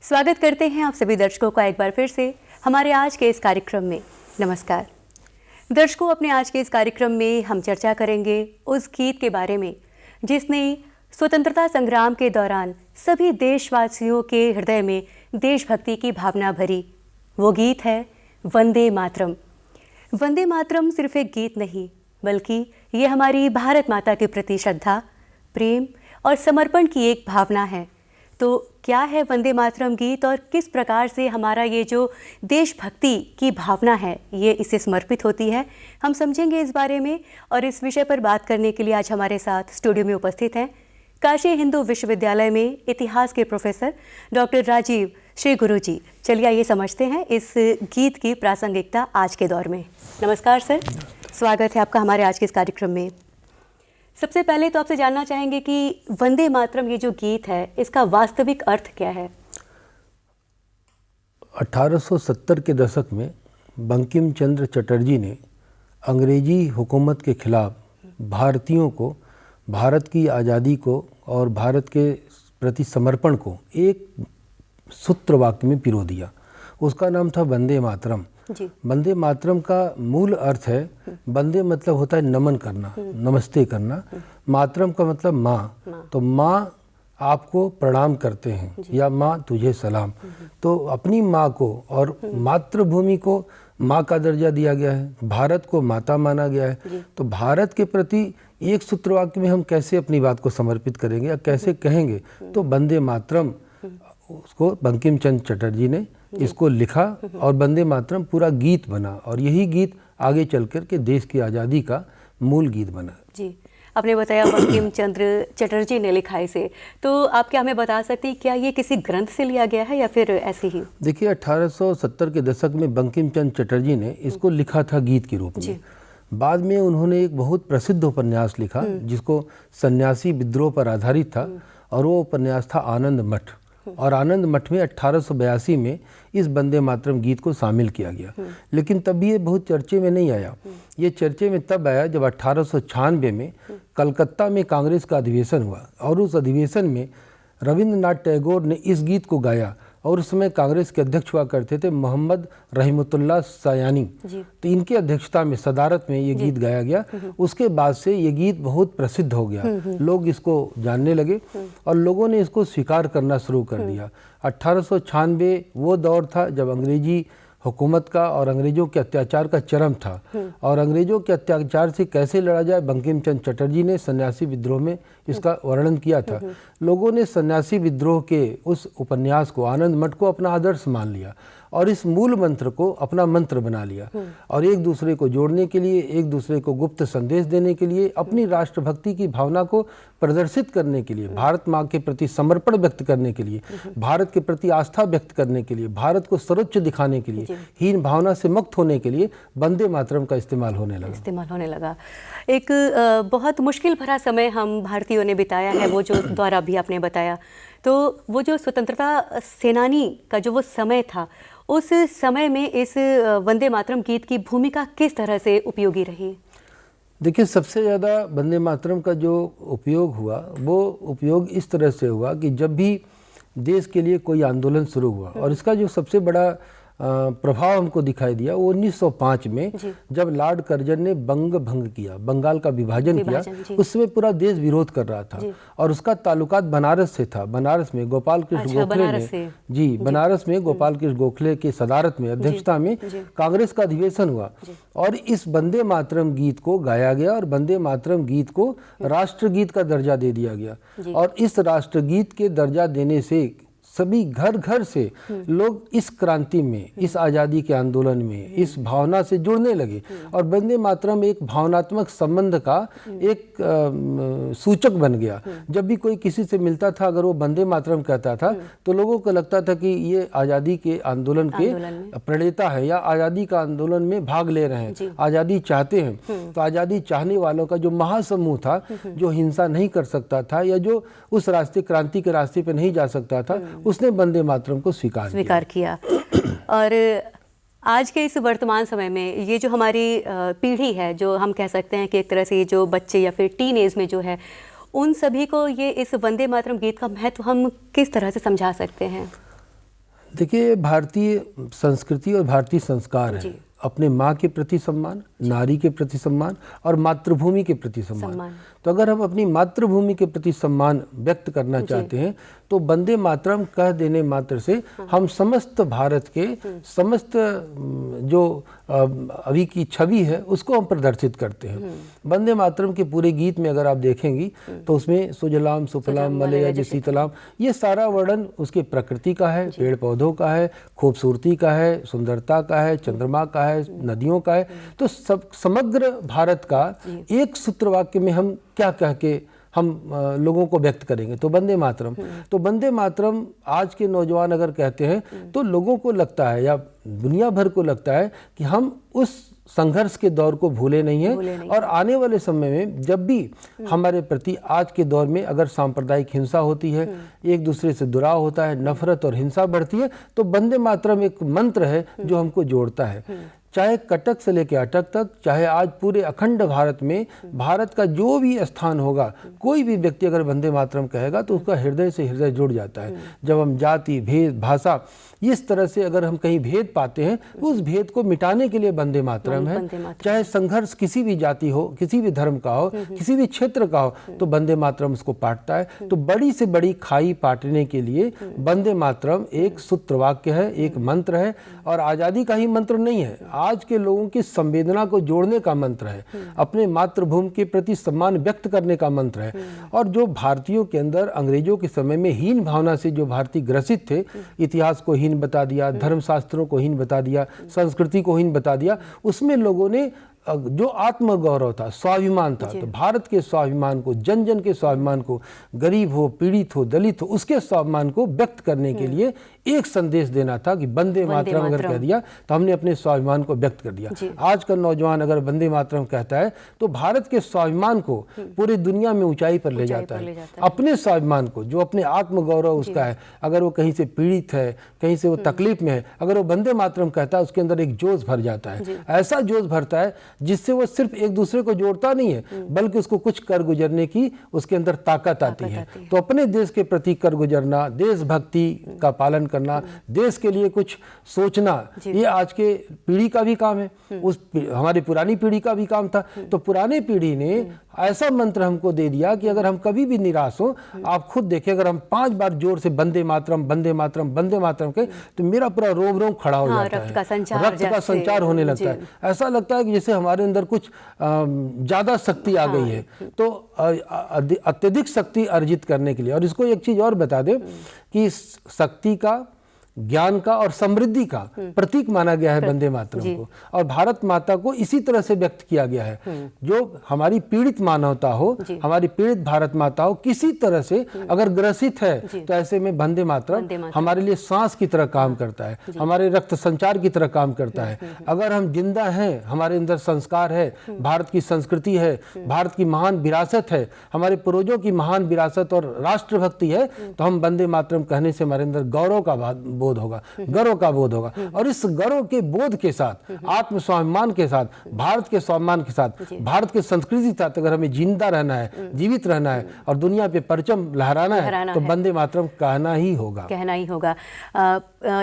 स्वागत करते हैं आप सभी दर्शकों का एक बार फिर से हमारे आज के इस कार्यक्रम में। नमस्कार दर्शकों, अपने आज के इस कार्यक्रम में हम चर्चा करेंगे उस गीत के बारे में जिसने स्वतंत्रता संग्राम के दौरान सभी देशवासियों के हृदय में देशभक्ति की भावना भरी। वो गीत है वंदे मातरम। वंदे मातरम सिर्फ एक गीत नहीं, बल्कि ये हमारी भारत माता के प्रति श्रद्धा, प्रेम और समर्पण की एक भावना है। तो क्या है वंदे मातरम गीत और किस प्रकार से हमारा ये जो देशभक्ति की भावना है ये इसे समर्पित होती है, हम समझेंगे इस बारे में। और इस विषय पर बात करने के लिए आज हमारे साथ स्टूडियो में उपस्थित हैं काशी हिंदू विश्वविद्यालय में इतिहास के प्रोफेसर डॉक्टर राजीव श्री गुरु जी। चलिए आइए समझते हैं इस गीत की प्रासंगिकता आज के दौर में। नमस्कार सर, स्वागत है आपका हमारे आज के इस कार्यक्रम में। सबसे पहले तो आपसे जानना चाहेंगे कि वंदे मातरम ये जो गीत है इसका वास्तविक अर्थ क्या है? 1870 के दशक में बंकिम चंद्र चटर्जी ने अंग्रेजी हुकूमत के खिलाफ भारतीयों को भारत की आज़ादी को और भारत के प्रति समर्पण को एक सूत्र वाक्य में पिरो दिया। उसका नाम था वंदे मातरम। वंदे मातरम का मूल अर्थ है, वंदे मतलब होता है नमन करना, नमस्ते करना। मातरम का मतलब माँ, तो माँ आपको प्रणाम करते हैं या माँ तुझे सलाम। तो अपनी माँ को और मातृभूमि को माँ का दर्जा दिया गया है, भारत को माता माना गया है। तो भारत के प्रति एक सूत्र वाक्य में हम कैसे अपनी बात को समर्पित करेंगे या कैसे कहेंगे? तो वंदे मातरम, उसको बंकिम चंद्र चटर्जी ने इसको लिखा और वंदे मातरम पूरा गीत बना और यही गीत आगे चल कर के देश की आज़ादी का मूल गीत बना। जी, आपने बताया बंकिम चंद्र चटर्जी ने लिखा इसे, तो आप क्या हमें बता सकते हैं क्या ये किसी ग्रंथ से लिया गया है या फिर ऐसे ही? देखिए, 1870 के दशक में बंकिम चंद्र चटर्जी ने इसको लिखा था गीत के रूप में। बाद में उन्होंने एक बहुत प्रसिद्ध उपन्यास लिखा जिसको सन्यासी विद्रोह पर आधारित था और वो उपन्यास था आनंद मठ। और आनंद मठ में 1882 में इस वंदे मातरम गीत को शामिल किया गया। लेकिन तब ये बहुत चर्चे में नहीं आया। ये चर्चे में तब आया जब 1896 में कलकत्ता में कांग्रेस का अधिवेशन हुआ और उस अधिवेशन में रविंद्रनाथ टैगोर ने इस गीत को गाया और उस समय कांग्रेस के अध्यक्ष हुआ करते थे मोहम्मद रहमतुल्लाह सायानी। तो इनकी अध्यक्षता में सदारत में ये गीत गाया गया। उसके बाद से ये गीत बहुत प्रसिद्ध हो गया, लोग इसको जानने लगे और लोगों ने इसको स्वीकार करना शुरू कर दिया। 1896 वो दौर था जब अंग्रेजी हुकूमत का और अंग्रेज़ों के अत्याचार का चरम था और अंग्रेज़ों के अत्याचार से कैसे लड़ा जाए बंकिम चंद्र चटर्जी ने सन्यासी विद्रोह में इसका वर्णन किया था। लोगों ने सन्यासी विद्रोह के उस उपन्यास को, आनंद मठ को अपना आदर्श मान लिया और इस मूल मंत्र को अपना मंत्र बना लिया और एक दूसरे को जोड़ने के लिए, एक दूसरे को गुप्त संदेश देने के लिए, अपनी राष्ट्रभक्ति की भावना को प्रदर्शित करने के लिए, भारत माँ के प्रति समर्पण व्यक्त करने के लिए, भारत के प्रति आस्था व्यक्त करने के लिए, भारत को सर्वोच्च दिखाने के लिए, हीन भावना से मुक्त होने के लिए वंदे मातरम का इस्तेमाल होने लगा। एक बहुत मुश्किल भरा समय हम भारतीयों ने बिताया है, वो जो दौर अभी आपने बताया। तो वो जो स्वतंत्रता सेनानी का जो वो समय था, उस समय में इस वंदे मातरम गीत की भूमिका किस तरह से उपयोगी रही? देखिए, सबसे ज़्यादा वंदे मातरम का जो उपयोग हुआ वो उपयोग इस तरह से हुआ कि जब भी देश के लिए कोई आंदोलन शुरू हुआ और इसका जो सबसे बड़ा प्रभाव हमको दिखाई दिया वो 1905 में जब लॉर्ड कर्जन ने बंग भंग किया, बंगाल का विभाजन किया। उस समय पूरा देश विरोध कर रहा था और उसका ताल्लुकात बनारस से था। बनारस में गोपाल कृष्ण गोखले ने बनारस में गोपाल कृष्ण गोखले के सदारत में, अध्यक्षता में कांग्रेस का अधिवेशन हुआ और इस वंदे मातरम गीत को गाया गया और वंदे मातरम गीत को राष्ट्रगीत का दर्जा दे दिया गया। और इस राष्ट्रगीत के दर्जा देने से सभी घर घर से लोग इस क्रांति में, इस आज़ादी के आंदोलन में, इस भावना से जुड़ने लगे और वंदे मातरम एक भावनात्मक संबंध का एक सूचक बन गया। जब भी कोई किसी से मिलता था, अगर वो वंदे मातरम कहता था तो लोगों को लगता था कि ये आज़ादी के आंदोलन के प्रणेता है या आज़ादी का आंदोलन में भाग ले रहे हैं, आज़ादी चाहते हैं। तो आज़ादी चाहने वालों का जो महासमूह था, जो हिंसा नहीं कर सकता था या जो उस रास्ते, क्रांति के रास्ते पर नहीं जा सकता था, उसने वंदे मातरम को स्वीकार किया। और आज के इस वर्तमान समय में ये जो हमारी पीढ़ी है, जो हम कह सकते हैं कि एक तरह से ये जो बच्चे या फिर टीन एज में जो है, उन सभी को ये इस वंदे मातरम गीत का महत्व हम किस तरह से समझा सकते हैं? देखिए, भारतीय संस्कृति और भारतीय संस्कार है अपने माँ के प्रति सम्मान, नारी के प्रति सम्मान और मातृभूमि के प्रति सम्मान। तो अगर हम अपनी मातृभूमि के प्रति सम्मान व्यक्त करना चाहते हैं तो वंदे मातरम कह देने मात्र से हम समस्त भारत के समस्त जो अभी की छवि है उसको हम प्रदर्शित करते हैं। वंदे मातरम के पूरे गीत में अगर आप देखेंगी तो उसमें सुजलाम सुफलाम मलयज शीतलाम, ये सारा वर्णन उसके प्रकृति का है, पेड़ पौधों का है, खूबसूरती का है, सुंदरता का है, चंद्रमा का है, नदियों का है। तो सब समग्र भारत का एक सूत्र वाक्य में हम क्या कह के हम लोगों को व्यक्त करेंगे? तो वंदे मातरम। तो वंदे मातरम आज के नौजवान अगर कहते हैं तो लोगों को लगता है या दुनिया भर को लगता है कि हम उस संघर्ष के दौर को भूले नहीं हैं और आने वाले समय में जब भी हमारे प्रति आज के दौर में अगर सांप्रदायिक हिंसा होती है, एक दूसरे से दुराव होता है, नफरत और हिंसा बढ़ती है, तो वंदे मातरम एक मंत्र है जो हमको जोड़ता है। चाहे कटक से लेकर अटक तक, चाहे आज पूरे अखंड भारत में भारत का जो भी स्थान होगा, कोई भी व्यक्ति अगर वंदे मातरम कहेगा तो उसका हृदय से हृदय जुड़ जाता है। जब हम जाति भेद भाषा इस तरह से अगर हम कहीं भेद पाते हैं तो उस भेद को मिटाने के लिए वंदे मातरम है। चाहे संघर्ष किसी भी जाति हो, किसी भी धर्म का हो, किसी भी क्षेत्र का हो, तो वंदे मातरम उसको पाटता है। तो बड़ी से बड़ी खाई पाटने के लिए वंदे मातरम एक सूत्र वाक्य है, एक मंत्र है और आज़ादी का ही मंत्र नहीं है, आज के लोगों की संवेदना को जोड़ने का मंत्र है, अपने मातृभूमि के प्रति सम्मान व्यक्त करने का मंत्र है। और जो भारतीयों के अंदर अंग्रेजों के समय में हीन भावना से जो भारतीय ग्रसित थे, इतिहास को हीन बता दिया, धर्मशास्त्रों को हीन बता दिया, संस्कृति को हीन बता दिया, उसमें लोगों ने जो आत्मगौरव था, स्वाभिमान था, तो भारत के स्वाभिमान को, जन जन के स्वाभिमान को, गरीब हो, पीड़ित हो, दलित हो, उसके स्वाभिमान को व्यक्त करने के लिए एक संदेश देना था कि वंदे मातरम अगर कह दिया तो हमने अपने स्वाभिमान को व्यक्त कर दिया। आज का नौजवान अगर वंदे मातरम कहता है तो भारत के स्वाभिमान को पूरी दुनिया में ऊंचाई पर ले जाता है। अपने स्वाभिमान को, जो अपने आत्मगौरव उसका है, अगर वो कहीं से पीड़ित है, कहीं से वो तकलीफ में है, अगर वो वंदे मातरम कहता है उसके अंदर एक जोश भर जाता है। ऐसा जोश भरता है जिससे वो सिर्फ एक दूसरे को जोड़ता नहीं है बल्कि उसको कुछ कर गुजरने की उसके अंदर ताकत आती है। तो अपने देश के प्रति कर गुजरना, देशभक्ति का पालन करना, देश के लिए कुछ सोचना, ये आज के पीढ़ी का भी काम है, उस हमारी पुरानी पीढ़ी का भी काम था। तो पुरानी पीढ़ी ने ऐसा मंत्र हमको दे दिया कि अगर हम कभी भी निराश हो, आप खुद देखें, अगर हम 5 बार जोर से वंदे मातरम वंदे मातरम वंदे मातरम के तो मेरा पूरा रोम रोम खड़ा हो जाता है, रक्त का संचार होने लगता है। ऐसा लगता है कि जैसे हमारे अंदर कुछ ज्यादा शक्ति आ गई है। तो अत्यधिक शक्ति अर्जित करने के लिए, और इसको एक चीज और बता दें कि शक्ति का, ज्ञान का और समृद्धि का प्रतीक माना गया है वंदे मातरम को, और भारत माता को इसी तरह से व्यक्त किया गया है। जो हमारी पीड़ित मानवता हो, हमारी पीड़ित भारत माता हो, किसी तरह से अगर ग्रसित है तो ऐसे में वंदे मातरम हमारे लिए सांस की तरह काम करता है, हमारे रक्त संचार की तरह काम करता है। अगर हम जिंदा हैं, हमारे अंदर संस्कार है, भारत की संस्कृति है, भारत की महान विरासत है, हमारे पूर्वजों की महान विरासत और राष्ट्रभक्ति है, तो हम वंदे मातरम कहने से हमारे अंदर गौरव का बोध होगा, गर्व का बोध होगा। और इस गर्व के बोध के साथ, आत्मस्वाभिमान के साथ, भारत के स्वाभिमान के साथ, भारत की संस्कृति के साथ अगर हमें जिंदा रहना है, जीवित रहना है और दुनिया पे परचम लहराना है तो वंदे मातरम कहना ही होगा, कहना ही होगा।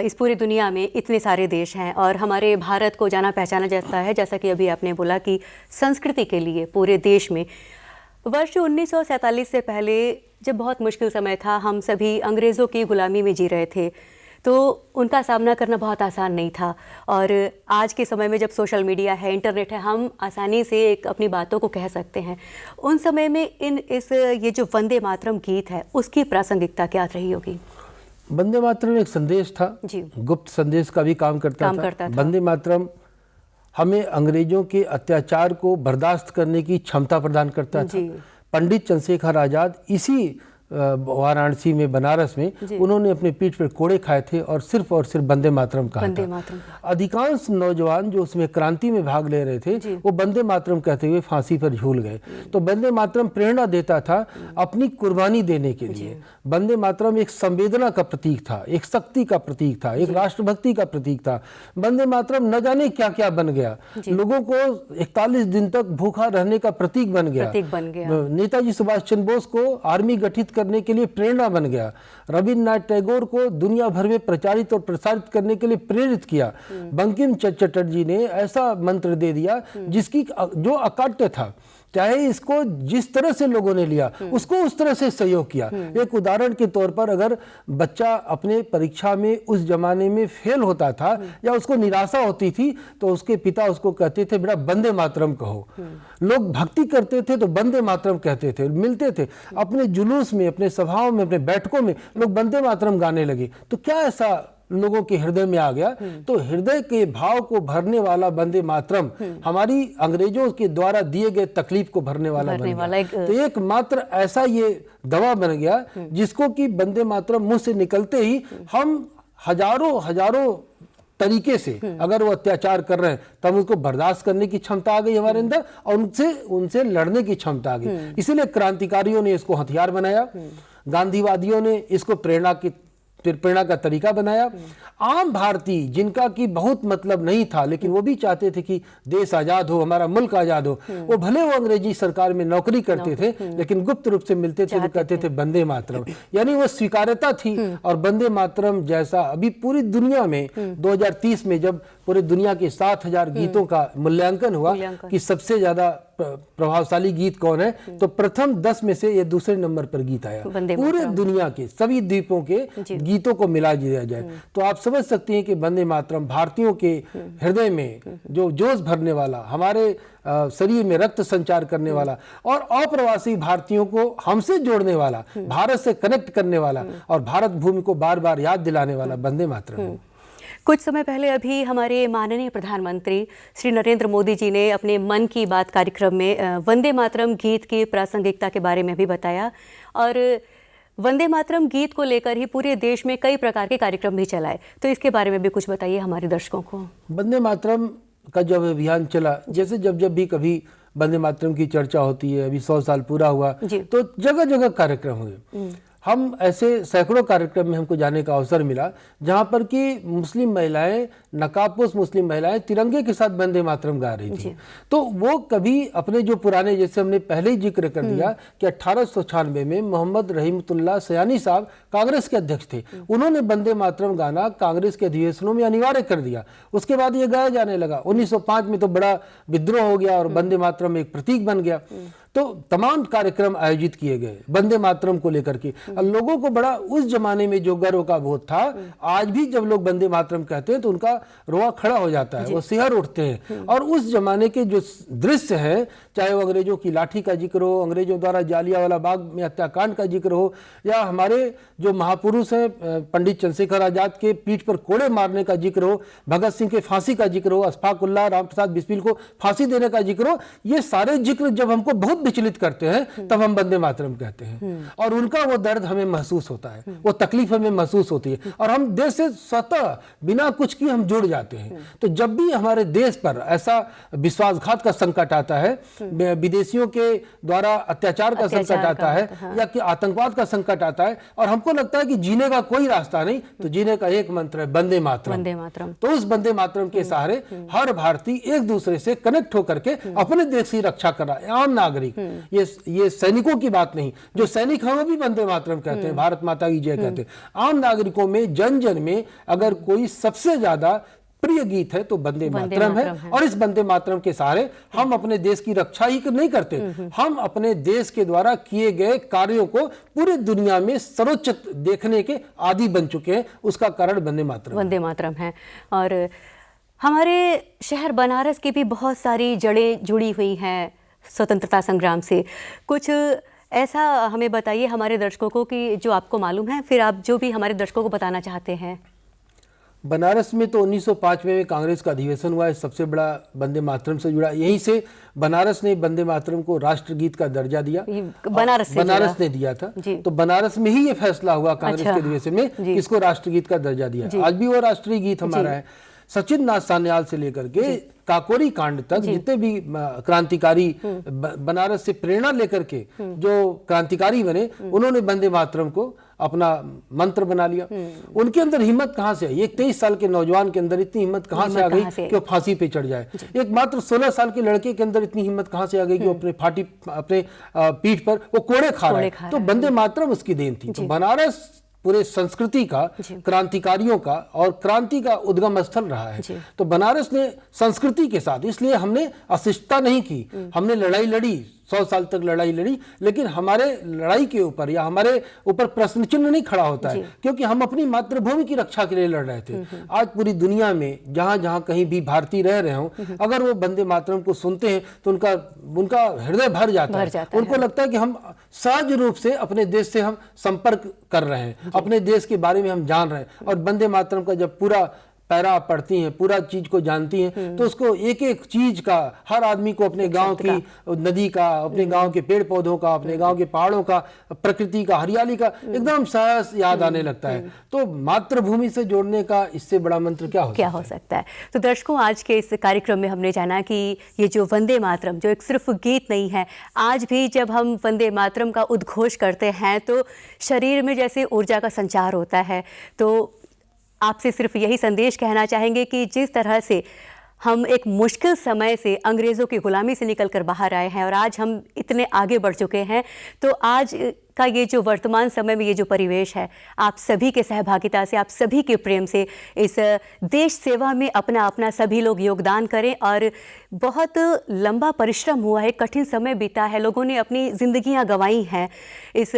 इस पूरी दुनिया में इतने सारे देश हैं और हमारे भारत को जाना पहचाना जाता है, जैसा कि अभी आपने बोला कि संस्कृति के लिए पूरे देश में। वर्ष 1947 से पहले जब बहुत मुश्किल समय था, हम सभी अंग्रेज़ों की गुलामी में जी रहे थे, तो उनका सामना करना बहुत आसान नहीं था। और आज के समय में जब सोशल मीडिया है, इंटरनेट है, हम आसानी से अपनी बातों को कह सकते हैं। उन समय में ये जो वंदे मातरम गीत है, उसकी प्रासंगिकता क्या रही होगी? वंदे मातरम एक संदेश था, गुप्त संदेश का भी काम करता था। वंदे मातरम हमें अंग्रेजों के अत्याचार को बर्दाश्त करने की क्षमता प्रदान करता था। पंडित चंद्रशेखर आज़ाद इसी वाराणसी में, बनारस में, उन्होंने अपने पीठ पर कोड़े खाए थे और सिर्फ वंदे मातरम कहा था। अधिकांश नौजवान जो उसमें क्रांति में भाग ले रहे थे वो वंदे मातरम कहते हुए फांसी पर झूल गए। तो वंदे मातरम प्रेरणा देता था अपनी कुर्बानी देने के लिए। वंदे मातरम एक संवेदना का प्रतीक था, एक शक्ति का प्रतीक था, एक राष्ट्रभक्ति का प्रतीक था। वंदे मातरम न जाने क्या क्या बन गया, लोगों को 41 दिन तक भूखा रहने का प्रतीक बन गया। नेताजी सुभाष चंद्र बोस को आर्मी गठित करने के लिए प्रेरणा बन गया। रविन्द्रनाथ टैगोर को दुनिया भर में प्रचारित और प्रसारित करने के लिए प्रेरित किया। बंकिम चंद्र चटर्जी ने ऐसा मंत्र दे दिया जिसकी जो अकाट्य था, चाहे इसको जिस तरह से लोगों ने लिया उसको उस तरह से सहयोग किया। एक उदाहरण के तौर पर, अगर बच्चा अपने परीक्षा में उस जमाने में फेल होता था या उसको निराशा होती थी तो उसके पिता उसको कहते थे बेटा वंदे मातरम कहो। लोग भक्ति करते थे तो वंदे मातरम कहते थे, मिलते थे अपने जुलूस में, अपने सभाओं में, अपने बैठकों में लोग वंदे मातरम गाने लगे। तो क्या ऐसा लोगों के हृदय में आ गया? तो हृदय के भाव को भरने वाला वंदे मातरम हमारी अंग्रेजों के द्वारा दिए गए तकलीफ को भरने वाला बन गया। तो एक मात्र ऐसा ये दवा बन गया जिसको कि वंदे मातरम मुंह से निकलते ही हम हजारों तरीके से अगर वो अत्याचार कर रहे हैं तब उसको बर्दाश्त करने की क्षमता आ गई हमारे अंदर और उनसे लड़ने की क्षमता आ गई। इसीलिए क्रांतिकारियों ने इसको हथियार बनाया, गांधीवादियों ने इसको प्रेरणा का तरीका बनाया। आम भारतीय जिनका कि बहुत मतलब नहीं था लेकिन वो भी चाहते थे कि देश आजाद हो, हमारा मुल्क आजाद हो, वो भले वो अंग्रेजी सरकार में नौकरी करते थे लेकिन गुप्त रूप से मिलते थे तो कहते थे वंदे मातरम, यानी वो स्वीकार्यता थी। और वंदे मातरम जैसा अभी पूरी दुनिया में 2030 में जब पूरी दुनिया के 7000 गीतों का मूल्यांकन हुआ कि सबसे ज्यादा प्रभावशाली गीत कौन है, तो प्रथम 10 में से ये दूसरे नंबर पर गीत आया। पूरे दुनिया के सभी द्वीपों के गीतों को मिला दिया जाए तो आप समझ सकते हैं कि वंदे मातरम भारतीयों के हृदय में जो जोश भरने वाला, हमारे शरीर में रक्त संचार करने वाला और अप्रवासी भारतीयों को हमसे जोड़ने वाला, भारत से कनेक्ट करने वाला और भारत भूमि को बार बार याद दिलाने वाला वंदे मातरम। कुछ समय पहले अभी हमारे माननीय प्रधानमंत्री श्री नरेंद्र मोदी जी ने अपने मन की बात कार्यक्रम में वंदे मातरम गीत की प्रासंगिकता के बारे में भी बताया और वंदे मातरम गीत को लेकर ही पूरे देश में कई प्रकार के कार्यक्रम भी चलाए। तो इसके बारे में भी कुछ बताइए हमारे दर्शकों को। वंदे मातरम का जब अभियान चला, जैसे जब भी कभी वंदे मातरम की चर्चा होती है, अभी 100 साल पूरा हुआ तो जगह जगह कार्यक्रम हुए। हम ऐसे सैकड़ों कार्यक्रम में हमको जाने का अवसर मिला जहां पर कि मुस्लिम महिलाएं, नकाबपोश मुस्लिम महिलाएं तिरंगे के साथ वंदे मातरम गा रही थी। तो वो कभी अपने जो पुराने, जैसे हमने पहले ही जिक्र कर दिया कि 1896 में मोहम्मद रहीमतुल्लाह सयानी साहब कांग्रेस के अध्यक्ष थे, उन्होंने वंदे मातरम गाना कांग्रेस के अधिवेशनों में अनिवार्य कर दिया। उसके बाद ये गाया जाने लगा। 1905 में तो बड़ा विद्रोह हो गया और वंदे मातरम एक प्रतीक बन गया। तो तमाम कार्यक्रम आयोजित किए गए वंदे मातरम को लेकर के। लोगों को बड़ा उस जमाने में जो गर्व का बोध था, आज भी जब लोग वंदे मातरम कहते हैं तो उनका रोआ खड़ा हो जाता है, वो सिहर उठते हैं। और उस जमाने के जो दृश्य है, चाहे वो अंग्रेजों की लाठी का जिक्र हो, अंग्रेजों द्वारा जालियांवाला बाग में हत्याकांड का जिक्र हो, या हमारे जो महापुरुष हैं पंडित चंद्रशेखर आजाद के पीठ पर कोड़े मारने का जिक्र हो, भगत सिंह के फांसी का जिक्र हो, अशफाक उल्लाह, राम प्रसाद बिस्मिल को फांसी देने का जिक्र हो, ये सारे जिक्र जब हमको बहुत विचलित करते हैं तब हम वंदे मातरम कहते हैं। और उनका वो दर्द हमें महसूस होता है, वो तकलीफ हमें महसूस होती है और हम देश से स्वतः बिना कुछ किए हम जुड़ जाते हैं। तो जब भी हमारे देश पर ऐसा विश्वासघात का संकट आता है, विदेशियों के द्वारा अत्याचार का संकट आता है या कि आतंकवाद का संकट आता है और हमको लगता है कि जीने का कोई रास्ता नहीं, तो जीने का एक मंत्र है वंदे मातरम। तो उस वंदे मातरम के सहारे हर भारतीय एक दूसरे से कनेक्ट होकर के अपने देश की रक्षा कर रहा है। आम नागरिक, ये सैनिकों की बात नहीं, जो सैनिक हैं वो भी वंदे मातरम कहते हैं, भारत माता की जय कहते हैं। आम नागरिकों में, जन जन में अगर कोई सबसे ज्यादा प्रिय गीत है तो वंदे मातरम है। और इस वंदे मातरम के सहारे हम अपने देश की रक्षा ही नहीं करते, हम अपने देश के द्वारा किए गए कार्यों को पूरी दुनिया में सर्वोच्च देखने के आदी बन चुके हैं। उसका कारण वंदे मातरम है। और हमारे शहर बनारस की भी बहुत सारी जड़ें जुड़ी हुई हैं स्वतंत्रता संग्राम से। कुछ ऐसा हमें बताइए हमारे दर्शकों को कि जो आपको मालूम है, फिर आप जो भी हमारे दर्शकों को बताना चाहते हैं। बनारस में तो 1905 में कांग्रेस का अधिवेशन हुआ है, सबसे बड़ा वंदे मातरम से जुड़ा। यहीं से बनारस ने वंदे मातरम को राष्ट्रगीत का दर्जा दिया, बनारस ने दिया था। तो बनारस में ही ये फैसला हुआ कांग्रेस के अधिवेशन में कि इसको राष्ट्रगीत का दर्जा दिया। आज भी वो राष्ट्रीय गीत हमारा है। सचिन नाथ सान्याल से लेकर के काकोरी कांड तक जितने भी क्रांतिकारी बनारस से प्रेरणा लेकर के जो क्रांतिकारी बने, उन्होंने वंदे मातरम को अपना मंत्र बना लिया। उनके अंदर हिम्मत कहाँ से आई? एक 23 साल के नौजवान के अंदर इतनी हिम्मत कहाँ से आ गई कि वो फांसी पे चढ़ जाए? एक मात्र 16 साल के लड़के के अंदर इतनी हिम्मत कहाँ से आ गई कि वो अपने पीठ पर वो कोड़े खा रहा है? तो वंदे मातरम उसकी देन थी। तो बनारस पूरे संस्कृति का, क्रांतिकारियों का और क्रांति का उद्गम स्थल रहा है। तो बनारस ने संस्कृति के साथ, इसलिए हमने अशिष्टता नहीं की, हमने लड़ाई लड़ी, 100 साल तक लड़ाई लड़ी, लेकिन हमारे लड़ाई के ऊपर या हमारे ऊपर प्रश्न चिन्ह नहीं खड़ा होता है, क्योंकि हम अपनी मातृभूमि की रक्षा के लिए लड़ रहे थे। आज पूरी दुनिया में जहां जहां कहीं भी भारतीय रह रहे हों, अगर वो वंदे मातरम को सुनते हैं तो उनका हृदय भर जाता है। उनको लगता है कि हम सहज रूप से अपने देश से हम संपर्क कर रहे हैं, अपने देश के बारे में हम जान रहे हैं। और वंदे मातरम का जब पूरा पैरा आप पढ़ती हैं, पूरा चीज को जानती हैं, तो उसको एक एक चीज का, हर आदमी को अपने गांव की नदी का, अपने गांव के पेड़ पौधों का, अपने गांव के पहाड़ों का, प्रकृति का, हरियाली का एकदम सहज याद आने लगता है। तो मातृभूमि से जोड़ने का इससे बड़ा मंत्र क्या हो सकता है? तो दर्शकों, आज के इस कार्यक्रम में हमने जाना कि ये जो वंदे मातरम, जो एक सिर्फ गीत नहीं है, आज भी जब हम वंदे मातरम का उद्घोष करते हैं तो शरीर में जैसे ऊर्जा का संचार होता है। तो आपसे सिर्फ यही संदेश कहना चाहेंगे कि जिस तरह से हम एक मुश्किल समय से, अंग्रेज़ों की गुलामी से निकल कर बाहर आए हैं और आज हम इतने आगे बढ़ चुके हैं, तो आज का ये जो वर्तमान समय में ये जो परिवेश है, आप सभी के सहभागिता से, आप सभी के प्रेम से इस देश सेवा में अपना अपना सभी लोग योगदान करें। और बहुत लंबा परिश्रम हुआ है, कठिन समय बीता है, लोगों ने अपनी ज़िंदगियां गंवाई हैं इस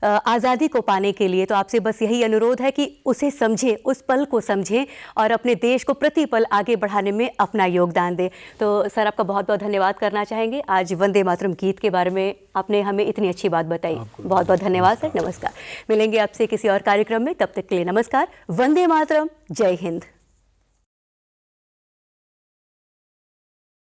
आज़ादी को पाने के लिए। तो आपसे बस यही अनुरोध है कि उसे समझें, उस पल को समझें और अपने देश को प्रति पल आगे बढ़ाने में अपना योगदान दें। तो सर, आपका बहुत बहुत धन्यवाद करना चाहेंगे। आज वंदे मातरम गीत के बारे में आपने हमें इतनी अच्छी बात बताई। बहुत बहुत धन्यवाद सर। नमस्कार। मिलेंगे आपसे किसी और कार्यक्रम में, तब तक के लिए नमस्कार। वंदे मातरम। जय हिंद।